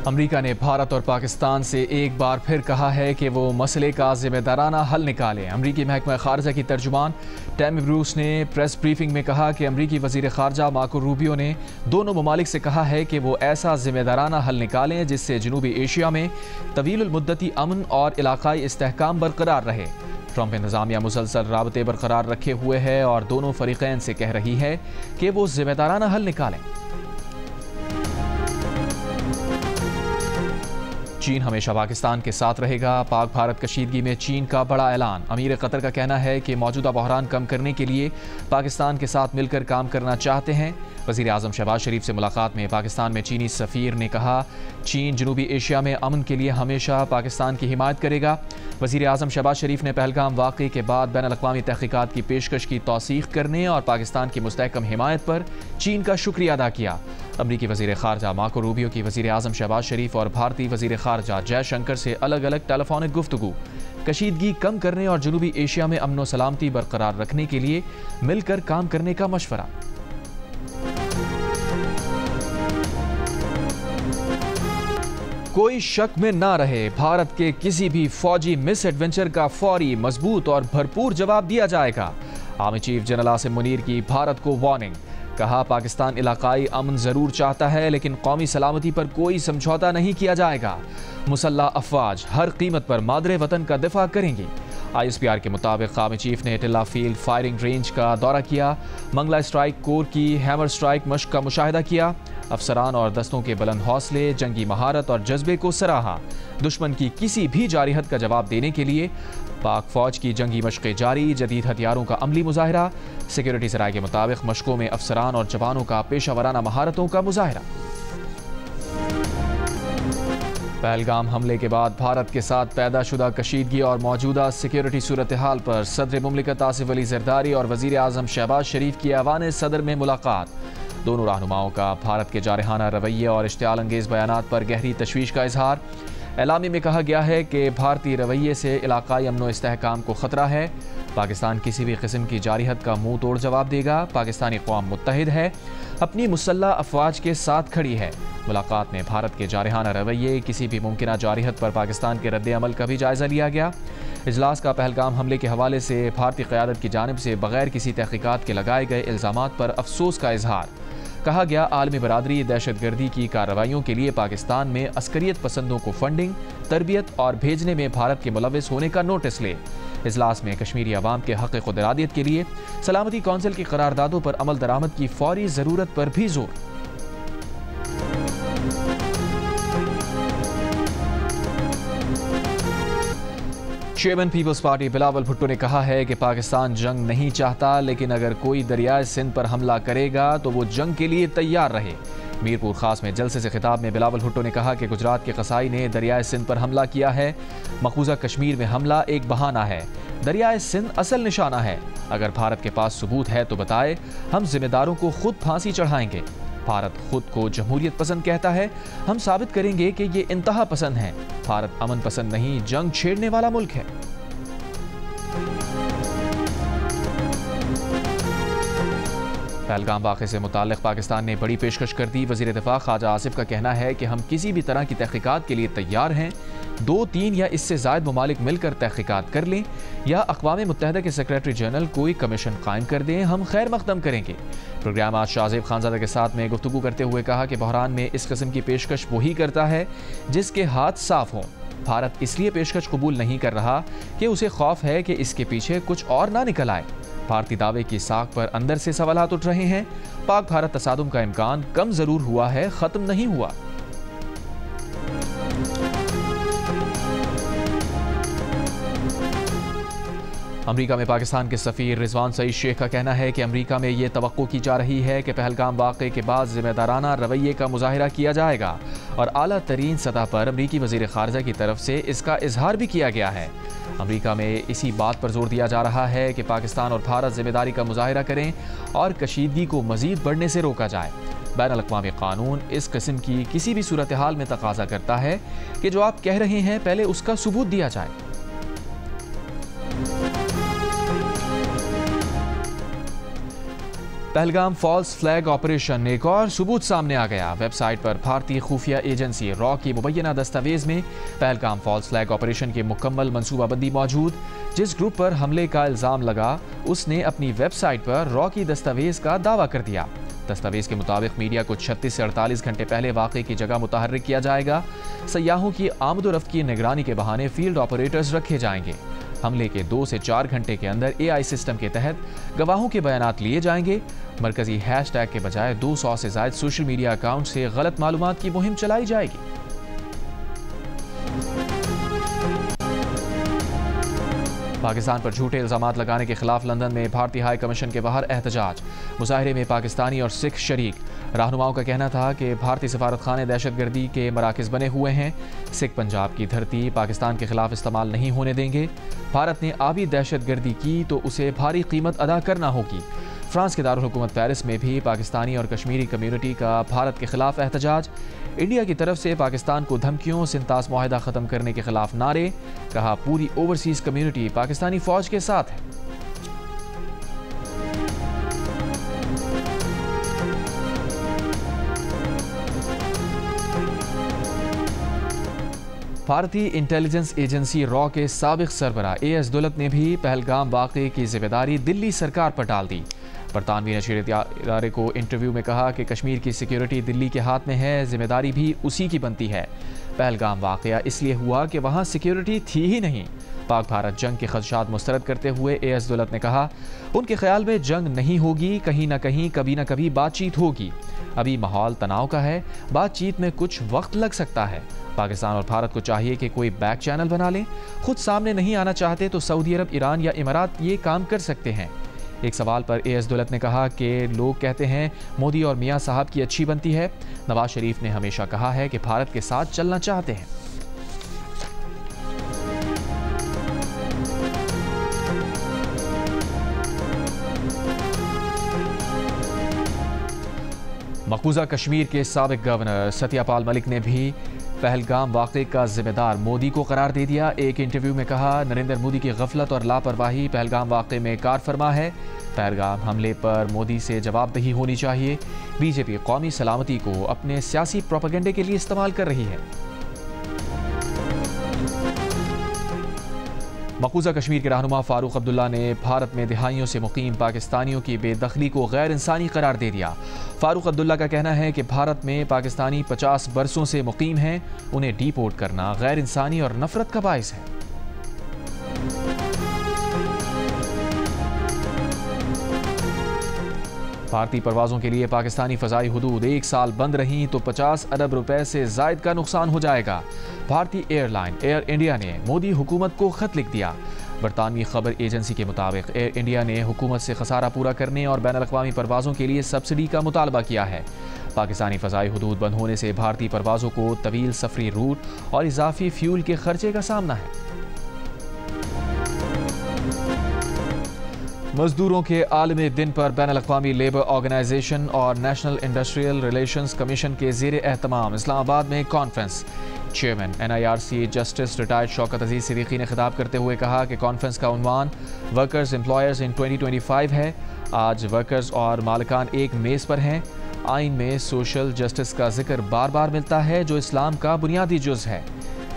America ने भारत और पाकिस्तान से एक बार फिर कहा है कि वो मसले का जिम्मेदाराना हल निकालें। अमरीकी महकमा खारजा की तर्जुमान टैमी ब्रूस ने प्रेस ब्रीफिंग में कहा कि अमरीकी वजीर खारजा मार्को रूबियो ने दोनों ममालिक से कहा है कि वो ऐसा जिम्मेदाराना हल निकालें जिससे जनूबी एशिया में तवील मुद्दती अमन और इलाकाई इस्तेहकाम बरकरार रहे। ट्रंप इंतजामिया मुसलसल राबते बरकरार रखे हुए है और दोनों फरीकैन से कह रही है कि वो जिम्मेदाराना हल निकालें। चीन हमेशा पाकिस्तान के साथ रहेगा। पाक भारत कशीदगी में चीन का बड़ा ऐलान। अमीर कतर का कहना है कि मौजूदा बहरान कम करने के लिए पाकिस्तान के साथ मिलकर काम करना चाहते हैं। वज़ीर आज़म शहबाज शरीफ से मुलाकात में पाकिस्तान में चीनी सफ़ीर ने कहा, चीन जनूबी एशिया में अमन के लिए हमेशा पाकिस्तान की हिमायत करेगा। वज़ीर आज़म शहबाज शरीफ ने पहलगाम वाक़े के बाद बैन अल-अक़वामी तहक़ीक़ात की पेशकश की तौसीक़ करने और पाकिस्तान की मुस्तहकम हिमायत पर चीन का शुक्रिया अदा किया। अमरीकी वज़ीर ख़ारजा मार्को रूबियो की वज़ीर आज़म शहबाज शरीफ और भारतीय वज़ीर ख़ारजा जयशंकर से अलग अलग टेलीफोनिक गुफ्तगू, कशीदगी कम करने और जनूबी एशिया में अमन व सलामती बरकरार रखने के लिए मिलकर काम करने का मशवरा। कोई शक में ना रहे, भारत के किसी भी फौजी मिस एडवेंचर का फौरी, मजबूत और भरपूर जवाब दिया जाएगा। Army chief general Asim Munir की भारत को वार्निंग। कहा, पाकिस्तान इलाकाई अमन जरूर चाहता है लेकिन कौमी सलामती पर कोई समझौता नहीं किया जाएगा। मुसल्लह अफवाज हर कीमत पर मादरे वतन का दिफा करेंगी। ISPR के मुताबिक आर्मी चीफ ने टिल्ला फील्ड फायरिंग रेंज का दौरा किया। मंगला स्ट्राइक कोर की हैमर स्ट्राइक मश्क का मुशाहिदा किया। अफसरान और दस्तों के बुलंद हौसले, जंगी महारत और जज्बे को सराहा। दुश्मन की किसी भी जारी हद का जवाब देने के लिए पाक फौज की जंगी मशक़ें जारी। जदीद हथियारों का अमली मुजाहिरा। सिक्योरिटी सराय के मुताबिक मशकों में अफसरान और जवानों का पेशा वराना महारतों का मुजाहिरा। पहलगाम हमले के बाद भारत के साथ पैदाशुदा कशीदगी और मौजूदा सिक्योरिटी सूरत हाल पर सदर मुमलिकत आसिफ अली ज़रदारी और वज़ीर आज़म शहबाज शरीफ की ऐवान सदर में मुलाकात। दोनों रहनुमाओं का भारत के जारहाना रवैये और इश्तियाल अंगेज़ बयानात पर गहरी तशवीश का इजहार। एलामी में कहा गया है कि भारतीय रवैये से इलाकाई अमन व इस्तेहकाम को ख़तरा है। पाकिस्तान किसी भी किस्म की जारी हद का मुंह तोड़ जवाब देगा। पाकिस्तानी क़ौम मुत्तहिद है, अपनी मुसल्लह अफवाज के साथ खड़ी है। मुलाकात में भारत के जारहाना रवैये, किसी भी मुमकिन जारी हद पर पाकिस्तान के रद्द अमल का भी जायज़ा लिया गया। इजलास का पहलगाम हमले के हवाले से भारतीय क़यादत की जानिब से बगैर किसी तहक़ीक़ात के लगाए गए इल्ज़ामात पर अफसोस का इजहार। कहा गया, आलमी बरादरी दहशतगर्दी की कार्रवाइयों के लिए पाकिस्तान में अस्करियत पसंदों को फंडिंग, तरबियत और भेजने में भारत के मुलविस होने का नोटिस ले। इजलास में कश्मीरी अवाम के हक़ खुद इरादियत के लिए सलामती कौंसिल की करारदादों पर अमल दरामद की फौरी ज़रूरत पर भी जोर। चेयरमैन पीपल्स पार्टी बिलावल भुट्टो ने कहा है कि पाकिस्तान जंग नहीं चाहता, लेकिन अगर कोई दरियाए सिंध पर हमला करेगा तो वो जंग के लिए तैयार रहे। मीरपुर खास में जलसे से खिताब में बिलावल भुट्टो ने कहा कि गुजरात के कसाई ने दरियाए सिंध पर हमला किया है। मकबूजा कश्मीर में हमला एक बहाना है, दरियाए सिंध असल निशाना है। अगर भारत के पास सबूत है तो बताए, हम जिम्मेदारों को खुद फांसी चढ़ाएंगे। भारत खुद को जमहूरियत पसंद कहता है, हम साबित करेंगे कि ये इंतहा पसंद है। भारत अमन पसंद नहीं, जंग छेड़ने वाला मुल्क है। पहलगाम वाक़े से मुताल्लिक़ पाकिस्तान ने बड़ी पेशकश कर दी। वज़ीर दिफ़ा ख्वाजा आसिफ का कहना है कि हम किसी भी तरह की तहक़ीक़ात के लिए तैयार हैं। 2, 3 या इससे ज़ायद ममालिक मिलकर तहक़ीक़ात कर लें या अक़वाम मुत्तहिदा के सेक्रेटरी जनरल कोई कमीशन कायम कर दें, हम खैर मक़दम करेंगे। प्रोग्राम आज शाहज़ेब खानज़ादा के साथ में गुफ्तगू करते हुए कहा कि बहरान में इस किस्म की पेशकश वही करता है जिसके हाथ साफ हों। भारत इसलिए पेशकश कबूल नहीं कर रहा कि उसे खौफ है कि इसके पीछे कुछ और ना निकल आए। भारतीय दावे की साख पर अंदर से सवालात उठ रहे हैं। पाक भारत तसादुम का इम्कान कम जरूर हुआ है, खत्म नहीं हुआ। अमेरिका में पाकिस्तान के सफ़ीर रिजवान सईद शेख का कहना है कि अमेरिका में ये तवक्को की जा रही है कि पहलगाम वाक़े के बाद जिम्मेदाराना रवैये का मुजाहिरा किया जाएगा और आला तरीन सतह पर अमरीकी वज़ीर ख़ारजा की तरफ से इसका इजहार भी किया गया है। अमेरिका में इसी बात पर जोर दिया जा रहा है कि पाकिस्तान और भारत जिम्मेदारी का मुजाहिरा करें और कशीदगी को मज़ीद बढ़ने से रोका जाए। बैन अल-अक़वामी क़ानून इस किस्म की किसी भी सूरत हाल में तकाज़ा करता है कि जो आप कह रहे हैं पहले उसका सबूत दिया जाए। पहलगाम फॉल्स फ्लैग ऑपरेशन एक और सबूत सामने आ गया। वेबसाइट पर भारतीय खुफिया एजेंसी रॉ की मुबैना दस्तावेज में पहलगाम फॉल्स फ्लैग ऑपरेशन की मुकम्मल मनसूबाबंदी मौजूद। जिस ग्रुप पर हमले का इल्ज़ाम लगा उसने अपनी वेबसाइट पर रॉ की दस्तावेज का दावा कर दिया। दस्तावेज के मुताबिक मीडिया को 36 से 48 घंटे पहले वाक़े की जगह मुतहर्रिक किया जाएगा। सयाहों की आमदोरफ्त की निगरानी के बहाने फील्ड ऑपरेटर्स रखे जाएंगे। हमले के 2 से 4 घंटे के अंदर AI सिस्टम के तहत गवाहों के बयानात लिए जाएंगे। मरकजी हैशटैग के बजाय 200 से ज़ायद सोशल मीडिया अकाउंट से गलत मालूमात की मुहिम चलाई जाएगी। पाकिस्तान पर झूठे इल्ज़ामात लगाने के खिलाफ लंदन में भारतीय हाई कमीशन के बाहर एहतजाज। मुजाहिरे में पाकिस्तानी और सिख शरीक। रहनुमाओं का कहना था कि भारतीय सफारतखाने दहशतगर्दी के मराकज़ बने हुए हैं। सिख पंजाब की धरती पाकिस्तान के खिलाफ इस्तेमाल नहीं होने देंगे। भारत ने आबी दहशतगर्दी की तो उसे भारी कीमत अदा करना होगी। फ्रांस के दारुल हुकूमत पेरिस में भी पाकिस्तानी और कश्मीरी कम्युनिटी का भारत के खिलाफ एहतजाज। इंडिया की तरफ से पाकिस्तान को धमकियों, सिंतास मुआहिदा ख़त्म करने के खिलाफ नारे। कहा पूरी ओवरसीज़ कम्युनिटी पाकिस्तानी फ़ौज के साथ है। भारतीय इंटेलिजेंस एजेंसी रॉ के साबिक सरबरा AS दुलत ने भी पहलगाम वाक़े की जिम्मेदारी दिल्ली सरकार पर डाल दी। बरतानवी नशीर इदारे को इंटरव्यू में कहा कि कश्मीर की सिक्योरिटी दिल्ली के हाथ में है, जिम्मेदारी भी उसी की बनती है। पहलगाम वाक़या इसलिए हुआ कि वहाँ सिक्योरिटी थी ही नहीं। पाक भारत जंग के खदशात मुस्तरद करते हुए AS दुलत ने कहा उनके ख्याल में जंग नहीं होगी, कहीं ना कहीं कभी ना कभी बातचीत होगी। अभी माहौल तनाव का है, बातचीत में कुछ वक्त लग सकता है। पाकिस्तान और भारत को चाहिए कि कोई बैक चैनल बना लें। खुद सामने नहीं आना चाहते तो सऊदी अरब, ईरान या इमारात ये काम कर सकते हैं। एक सवाल पर AS दुलत ने कहा कि लोग कहते हैं मोदी और मियां साहब की अच्छी बनती है। नवाज शरीफ ने हमेशा कहा है कि भारत के साथ चलना चाहते हैं। मकबूजा कश्मीर के साबिक गवर्नर सत्यपाल मलिक ने भी पहलगाम वाक़े का जिम्मेदार मोदी को करार दे दिया। एक इंटरव्यू में कहा नरेंद्र मोदी की गफलत और लापरवाही पहलगाम वाक़े में कार फरमा है। पहलगाम हमले पर मोदी से जवाबदेही होनी चाहिए। बीजेपी कौमी सलामती को अपने सियासी प्रोपेगेंडे के लिए इस्तेमाल कर रही है। मकबूजा कश्मीर के रहनुमा फारूक अब्दुल्ला ने भारत में दिहाइयों से मुकीम पाकिस्तानियों की बेदखली को गैर इंसानी करार दे दिया। फारूक अब्दुल्ला का कहना है कि भारत में पाकिस्तानी 50 बरसों से मुकीम हैं, उन्हें डिपोर्ट करना गैर इंसानी और नफरत का बाइस है। भारतीय परवाज़ों के लिए पाकिस्तानी फ़ज़ाई हुदूद 1 साल बंद रहीं तो 50 अरब रुपए से ज़ायद का नुकसान हो जाएगा। भारतीय एयरलाइन एयर इंडिया ने मोदी हुकूमत को ख़त लिख दिया। बरतानवी खबर एजेंसी के मुताबिक एयर इंडिया ने हुकूमत से खसारा पूरा करने और बैनुल-अक़वामी परवाज़ों के लिए सब्सिडी का मुतालबा किया है। पाकिस्तानी फ़ज़ाई हुदूद बंद होने से भारतीय परवाज़ों को तवील सफरी रूट और इजाफी फ्यूल के खर्चे का सामना है। मजदूरों के आलमी दिन पर बैनुल-अक़वामी लेबर ऑर्गेनाइजेशन और नेशनल इंडस्ट्रियल रिलेशंस कमीशन के ज़ेर एहतमाम इस्लामाबाद में conference. Chairman NIRC justice retired Shaukat Aziz Siddiqui ने खिताब करते हुए कहा कि कॉन्फ्रेंस का उन्वान वर्कर्स एम्प्लॉयर्स इन 2025 है। आज वर्कर्स और मालिकान एक मेज़ पर हैं। आइन में सोशल जस्टिस का जिक्र बार बार मिलता है जो इस्लाम का बुनियादी जुज़ है।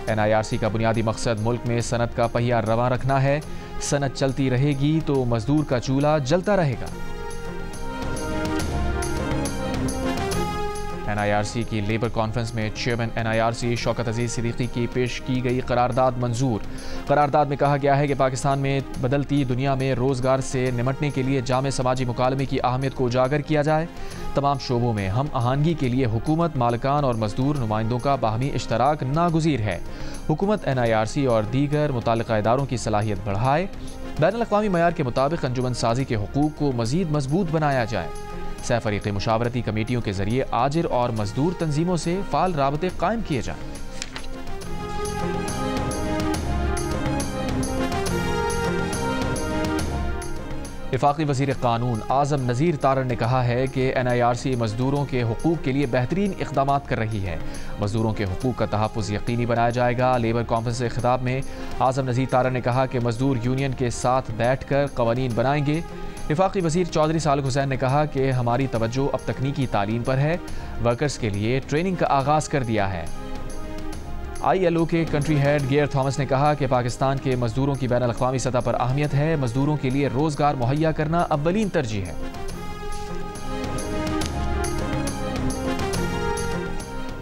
NIRC का बुनियादी मकसद मुल्क में सनत का पहिया रवां रखना है। सनत चलती रहेगी तो मजदूर का चूल्हा जलता रहेगा। NIRC की लेबर कॉन्फ्रेंस में चेयरमैन NIRC शौकत अजीज़ सिद्दीकी की पेश की गई करारदाद मंजूर। करारदाद में कहा गया है कि पाकिस्तान में बदलती दुनिया में रोज़गार से निमटने के लिए जामे समाजी मुकालमे की अहमियत को उजागर किया जाए। तमाम शोबों में हम आहंगी के लिए हुकूमत, मालिकान और मजदूर नुमाइंदों का बाहमी इश्तराक नागुज़ीर है। हुकूमत NIRC और दीगर मुताल्लिक़ा इदारों की सलाहियत बढ़ाए। बैनुल-अक़वामी मयार के मुताबिक अंजुमन साजी के हुकूक को मज़ीद मजबूत बनाया जाए। सह-फ़रीक़ी मुशावरती कमेटियों के ज़रिए आजिर और मजदूर तंजीमों से फ़ाल राबते कायम किए जाएँ। वफाकी वज़ीर क़ानून आज़म नज़ीर तारड़ ने कहा है कि NIRC मजदूरों के हुकूक के लिए बेहतरीन इक़दामात कर रही है। मजदूरों के हुकूक का तहफ़्फ़ुज़ यकीनी बनाया जाएगा। लेबर कॉन्फ्रेंस के खिताब में आज़म नज़ीर तारड़ ने कहा कि मजदूर यूनियन के साथ बैठ कर क़वानीन बनाएंगे। वफाकी वज़ीर चौधरी सालिक हुसैन ने कहा कि हमारी तवज्जो अब तकनीकी तालीम पर है, वर्कर्स के लिए ट्रेनिंग का आगाज़ कर दिया है। ILO के कंट्री हेड गेयर थॉमस ने कहा कि पाकिस्तान के मजदूरों की बैनुल अक़वामी सतह पर अहमियत है, मजदूरों के लिए रोज़गार मुहैया करना अव्वलीन तरजीह है।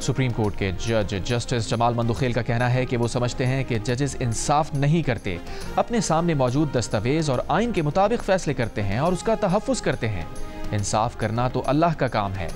सुप्रीम कोर्ट के जज जस्टिस जमाल मंदुखेल का कहना है कि वो समझते हैं कि जजेस इंसाफ नहीं करते, अपने सामने मौजूद दस्तावेज और आइन के मुताबिक फैसले करते हैं और उसका तहफ़्फ़ुज़ करते हैं। इंसाफ करना तो अल्लाह का काम है।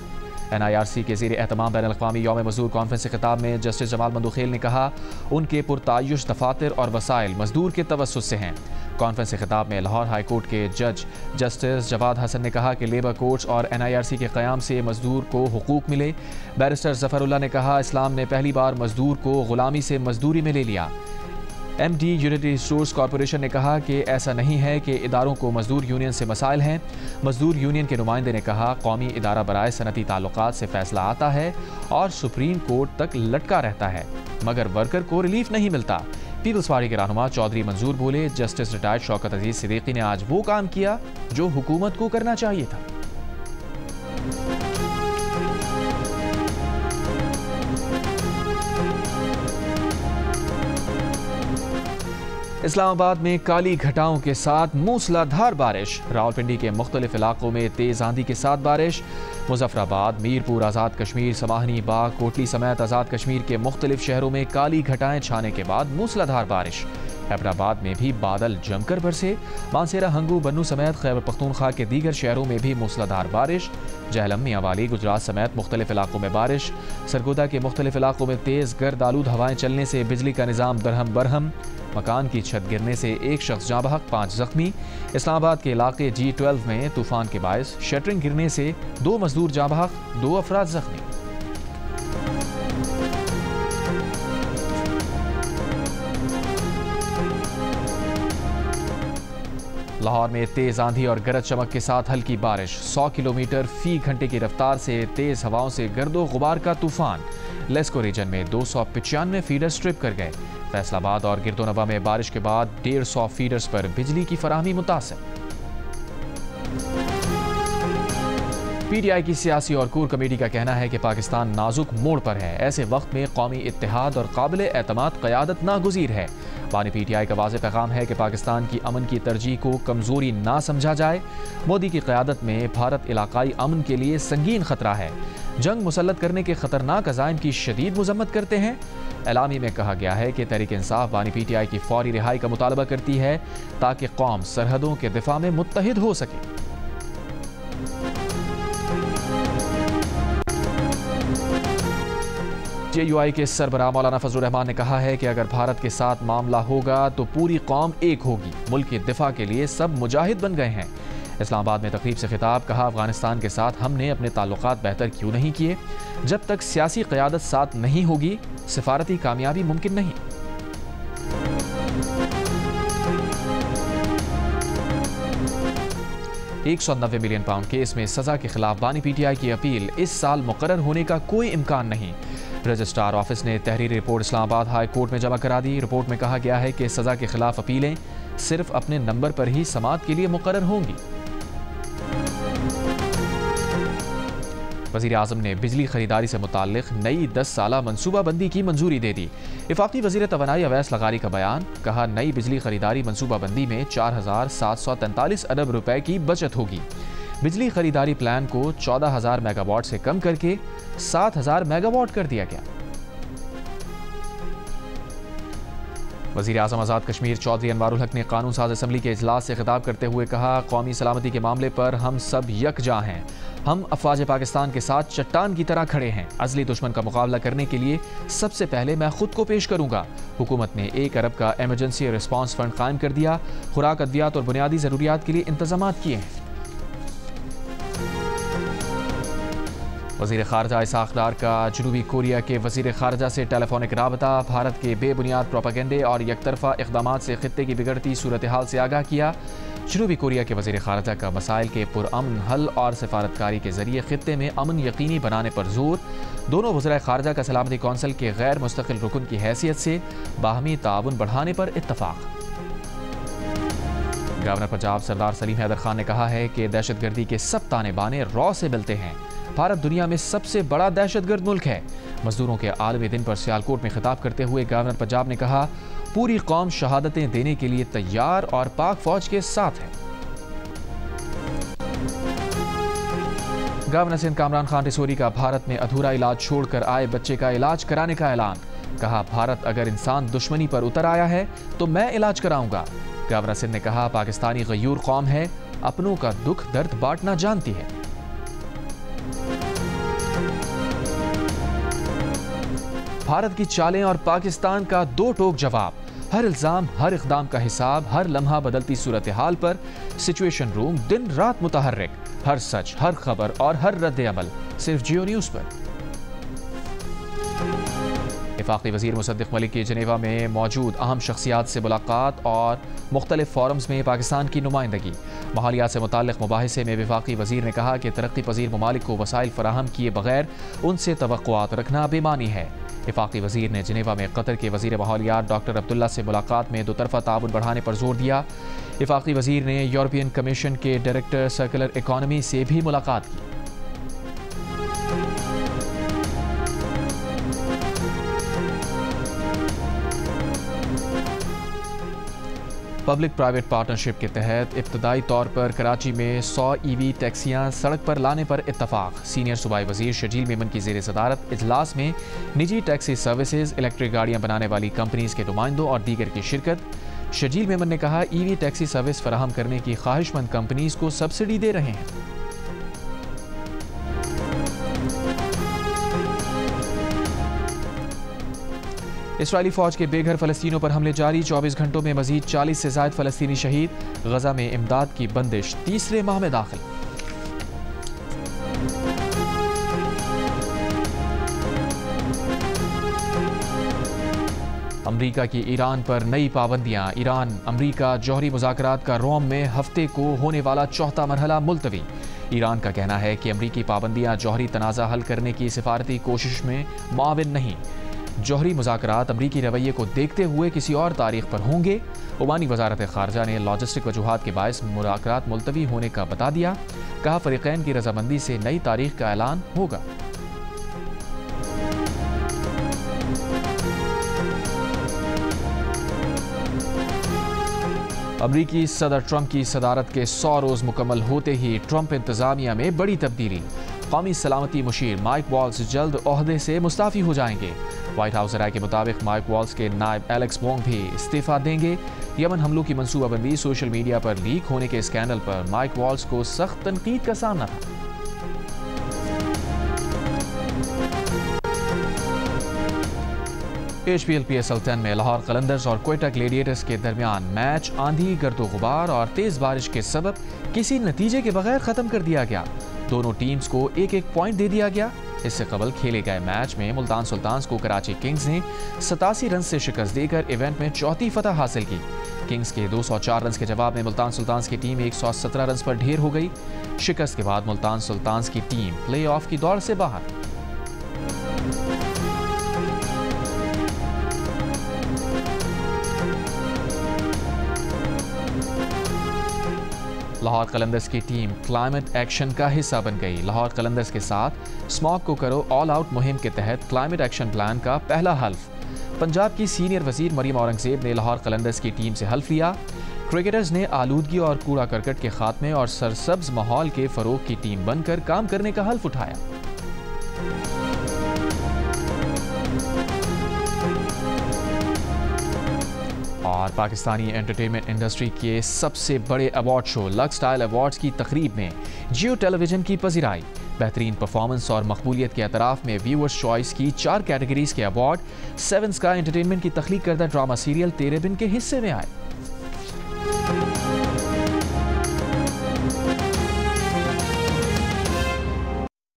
NIRC के ज़ेर एहतमाम बैनुल अक़वामी यौम मज़दूर कॉन्फ्रेंस से खिताब में जस्टिस जमाल मंदुखेल ने कहा, उनके पुरतायुश दफातर और वसाइल मजदूर के तवस्सुस से हैं। कॉन्फ्रेंस से खिताब में लाहौर हाई कोर्ट के जज जस्टिस जवाद हसन ने कहा कि लेबर कोर्ट्स और NIRC के क़याम से मजदूर को हुकूक मिले। बैरिस्टर ज़फ़रुल्लाह ने कहा, इस्लाम ने पहली बार मजदूर को ग़ुलामी से मजदूरी में ले लिया। MD यूनिटी रिसोर्स कॉरपोरेशन ने कहा कि ऐसा नहीं है कि इदारों को मजदूर यूनियन से मसाइल हैं। मजदूर यूनियन के नुमाइंदे ने कहा, कौमी इदारा बराए सनती ताल्लुकात से फैसला आता है और सुप्रीम कोर्ट तक लटका रहता है, मगर वर्कर को रिलीफ नहीं मिलता। पीपल्स पार्टी के रहनुमा चौधरी मंजूर बोले, जस्टिस रिटायर्ड शौकत अजीज सिद्दीकी ने आज वो काम किया जो हुकूमत को करना चाहिए था। इस्लामाबाद में काली घटाओं के साथ मूसलाधार बारिश, रावलपिंडी के मुख्तलिफ इलाकों में तेज आंधी के साथ बारिश। मुजफ्फराबाद, मीरपुर, आज़ाद कश्मीर, समाहनी बाग, कोटली समेत आज़ाद कश्मीर के मुख्तलिफ शहरों में काली घटाएं छाने के बाद मूसलाधार बारिश। हैदराबाद में भी बादल जमकर बरसे। मानसेरा, हंगू, बन्नू समेत खैबर पख्तूनख्वा के दीगर शहरों में भी मूसलाधार बारिश। जहलम, मियांवाली, गुजरात समेत मुख्तलिफ इलाकों में बारिश। सरगोदा के मुख्तलिफ इलाकों में तेज़ गर्द आलूद हवाएं चलने से बिजली का निज़ाम दरहम बरहम। मकान की छत गिरने से एक शख्स जाँ बहक, 5 जख्मी। इस्लामाबाद के इलाके G12 में तूफान के बायस शटरिंग गिरने से 2 मजदूर जाँ बहक, 2 अफराद जख्मी। लाहौर में तेज आंधी और गरज चमक के साथ हल्की बारिश। 100 किलोमीटर फी घंटे की रफ्तार से तेज हवाओं से गर्दो गुबार का तूफान। लेस्को रीजन में 295 फीडर स्ट्रिप कर गए। फैसलाबाद और गिरदोनवा में बारिश के बाद 150 फीडर्स पर बिजली की फराहमी मुतासर। PTI की सियासी और कोर कमेटी का कहना है कि पाकिस्तान नाजुक मोड़ पर है। ऐसे वक्त में कौमी इत्तेहाद और काबिल एतमाद क़यादत नागुज़ीर है। बानी PTI का वाज़ेह पैगाम है कि पाकिस्तान की अमन की तरजीह को कमज़ोरी ना समझा जाए। मोदी की क़यादत में भारत इलाकाई अमन के लिए संगीन ख़तरा है। जंग मुसल्लत करने के ख़तरनाक अज़ाइम की शदीद मुज़म्मत करते हैं। एलामी में कहा गया है कि तहरीक इंसाफ बानी PTI की फौरी रिहाई का मुतालबा करती है ताकि कौम सरहदों के दिफा में मुत्तहिद हो सके। JUI के सरबराह मौलाना फजलुर रहमान ने कहा है कि अगर भारत के साथ मामला होगा तो पूरी कौम एक होगी। मुल्क के दिफा के लिए सब मुजाहिद बन गए हैं। इस्लामाबाद में तकरीब से खिताब, कहा, अफगानिस्तान के साथ हमने अपने ताल्लुकात बेहतर क्यों नहीं किए। जब तक सियासी क़यादत साथ नहीं होगी, सिफारती कामयाबी मुमकिन नहीं। £190 मिलियन केस में सजा के खिलाफ बानी PTI की अपील इस साल मुकर्रर होने का कोई इम्कान नहीं। रजिस्ट्रार ऑफिस ने तहरीरी रिपोर्ट इस्लामाबाद हाई कोर्ट में जमा करा दी। रिपोर्ट में कहा गया है कि सजा के खिलाफ अपीलें सिर्फ अपने नंबर पर ही समाअत के लिए मुकर्रर होंगी। वज़ीर आज़म ने बिजली खरीदारी से मुताल्लिक़ नई 10 साला मनसूबाबंदी की मंजूरी दे दी। वफाकी वज़ीर तवानाई अवैस लगारी का बयान, कहा, नई बिजली खरीदारी मनसूबाबंदी में 4,743 अरब रुपए की बचत होगी। बिजली खरीदारी प्लान को 14,000 मेगावाट से कम करके 7,000 मेगावाट कर दिया गया। वज़ीर आज़म आज़ाद कश्मीर चौधरी अनवारुल हक ने कानून साज असम्बली के इजलास से खिताब करते हुए कहा, कौमी सलामती के मामले पर हम सब यकजा हैं। हम अफवाज पाकिस्तान के साथ चट्टान की तरह खड़े हैं। अज़ली दुश्मन का मुकाबला करने के लिए सबसे पहले मैं खुद को पेश करूंगा। हुकूमत ने 1 अरब का एमरजेंसी रिस्पांस फंड कायम कर दिया। खुराक, अद्वियात और बुनियादी ज़रूरियात के लिए इंतजाम किए हैं। वज़ीर ख़ारजा इसहाक़ डार का जनूबी कोरिया के वज़ीर ख़ारजा से टेलीफोनिक राबता, भारत के बेबुनियाद प्रोपेगेंडे और एकतरफ़ा इक़दामात से ख़ित्ते की बिगड़ती सूरत हाल से आगाह किया। जनूबी कोरिया के वज़ीर ख़ारजा का मसाइल के पुरअमन हल और सिफारतकारी के ज़रिए ख़ित्ते में अमन यकीनी बनाने पर जोर। दोनों वज़ीर ख़ारजा का सलामती कौंसिल के गैर मुस्तक़िल रुकन की हैसियत से बाहमी ताउन बढ़ाने पर इत्तफ़ाक़। गवर्नर पंजाब सरदार सलीम हैदर खान ने कहा है कि दहशतगर्दी के सब ताने बाने रॉ से मिलते हैं। भारत दुनिया में सबसे बड़ा दहशतगर्द मुल्क है। मजदूरों के आलमी दिन पर सियालकोट में खिताब करते हुए गवर्नर पंजाब ने कहा, पूरी कौम शहादतें देने के लिए तैयार और पाक फौज के साथ है। गवर्नर सिंध कामरान खान रिसोरी का भारत में अधूरा इलाज छोड़कर आए बच्चे का इलाज कराने का ऐलान। कहा, भारत अगर इंसान दुश्मनी पर उतर आया है तो मैं इलाज कराऊंगा। गवर्नर सिंध ने कहा, पाकिस्तानी गयूर कौम है, अपनों का दुख दर्द बांटना जानती है। भारत की चालें और पाकिस्तान का दो टोक जवाब। हर इल्जाम, हर इक़दाम का हिसाब, हर लम्हा बदलती सूरत हाल पर सिचुएशन रूम दिन रात मुतहर्रिक। हर सच, हर खबर और हर रद्द अमल सिर्फ जियो न्यूज़ पर। वफाकी वज़ीर मुसद्दिक़ मलिक की जनेवा में मौजूद अहम शख्सियात से मुलाकात और मुख्तलिफ फोरम्स में पाकिस्तान की नुमाइंदगी। माहौलियात से मुताल्लिक़ मुबाहिसे में वफाकी वज़ीर ने कहा कि तरक्की पज़ीर ममालिक को वसाइल फराहम किए बगैर उनसे तवक्कुआत रखना बेमानी है। वफाकी वज़ीर ने जनेवा में कतर के वज़ीर माहौलियात डॉक्टर अब्दुल्ला से मुलाकात में दोतरफ़ा ताउन बढ़ाने पर जोर दिया। वफाकी वज़ीर ने यूरोपियन कमीशन के डायरेक्टर सर्कुलर इकॉनमी से भी मुलाकात की। पब्लिक प्राइवेट पार्टनरशिप के तहत इब्तदाई तौर पर कराची में 100 EV टैक्सियां सड़क पर लाने पर इत्तफाक। सीनियर सूबाई वज़ीर शजील मेमन की ज़ेर सदारत इजलास में निजी टैक्सी सर्विसेज, इलेक्ट्रिक गाड़ियां बनाने वाली कंपनीज के नुमाइंदों और दीगर की शिरकत। शजील मेमन ने कहा, EV टैक्सी सर्विस फराहम करने की ख्वाहिशमंद कंपनीज को सब्सिडी दे रहे हैं। इसराइली फौज के बेघर फ़लस्तीनियों पर हमले जारी। 24 घंटों में मजीद 40 से ज़ायद फ़लस्तीनी शहीद। गजा में इमदाद की बंदिश तीसरे माह में दाखिल। अमरीका की ईरान पर नई पाबंदियां। ईरान अमरीका जौहरी मुज़ाकरात का रोम में हफ्ते को होने वाला चौथा मरहला मुलतवी। ईरान का कहना है कि अमरीकी पाबंदियां जौहरी तनाज़ा हल करने की सिफारती कोशिश में मुआविन नहीं। जौहरी मुज़ाकरात अमरीकी रवैये को देखते हुए किसी और तारीख पर होंगे। ओमानी वज़ारत ख़ारजा ने लॉजिस्टिक वजूहात के बायस मुज़ाकरात मुलतवी होने का बता दिया। कहा, फ़रीक़ैन की रजामंदी से नई तारीख का ऐलान होगा। अमरीकी सदर ट्रंप की सदारत के 100 रोज़ मुकम्मल होते ही ट्रंप इंतज़ामिया में बड़ी तब्दीली। कौमी सलामती मुशीर माइक वॉल्स जल्द ओहदे से मुस्ताफ़ी हो जाएंगे। व्हाइट हाउस राय के मुताबिक माइक वॉल्स के नायब एलेक्स वोंग भी इस्तीफ़ा देंगे। यमन हमलों की मनसूबाबंदी, सोशल मीडिया पर लीक होने के स्कैंडल पर माइक वॉल्स को सख्त तनकीद का सामना था। HPL PSL 10 में लाहौर कलंदर्स और क्वेटा ग्लेडिएटर्स के दरमियान मैच आंधी, गर्दो गुबार और तेज बारिश के सबब किसी नतीजे के बगैर खत्म कर दिया गया। दोनों टीम्स को एक एक पॉइंट दे दिया गया। इससे कबल खेले गए मैच में मुल्तान सुल्तान्स को कराची किंग्स ने 87 रन से शिकस्त देकर इवेंट में चौथी फतह हासिल की। किंग्स के 204 रन के जवाब में मुल्तान सुल्तान्स की टीम 117 रन पर ढेर हो गई। शिकस्त के बाद मुल्तान सुल्तान्स की टीम प्ले ऑफ की दौड़ से बाहर। लाहौर कलंदर्स की टीम क्लाइमेट एक्शन का हिस्सा बन गई। लाहौर कलंदर्स के साथ स्मॉग को करो ऑल आउट मुहिम के तहत क्लाइमेट एक्शन प्लान का पहला हल्फ। पंजाब की सीनियर वजीर मरियम औरंगजेब ने लाहौर कलंदर्स की टीम से हल्फ लिया। क्रिकेटर्स ने आलूदगी और कूड़ा करकट के खात्मे और सरसब्ज माहौल के फरोग की टीम बनकर काम करने का हल्फ उठाया। और पाकिस्तानी एंटरटेनमेंट इंडस्ट्री के सबसे बड़े award show lux style awards की तकरीब में जियो टेलीविजन की पजीराई। बेहतरीन परफॉर्मेंस और मकबूलियत के एतराफ़ में व्यूअर्स चॉइस की 4 कैटेगरीज के अवार्ड 7 स्काई एंटरटेनमेंट की तख्लीक करदा ड्रामा सीरियल तेरे बिन के हिस्से में आए।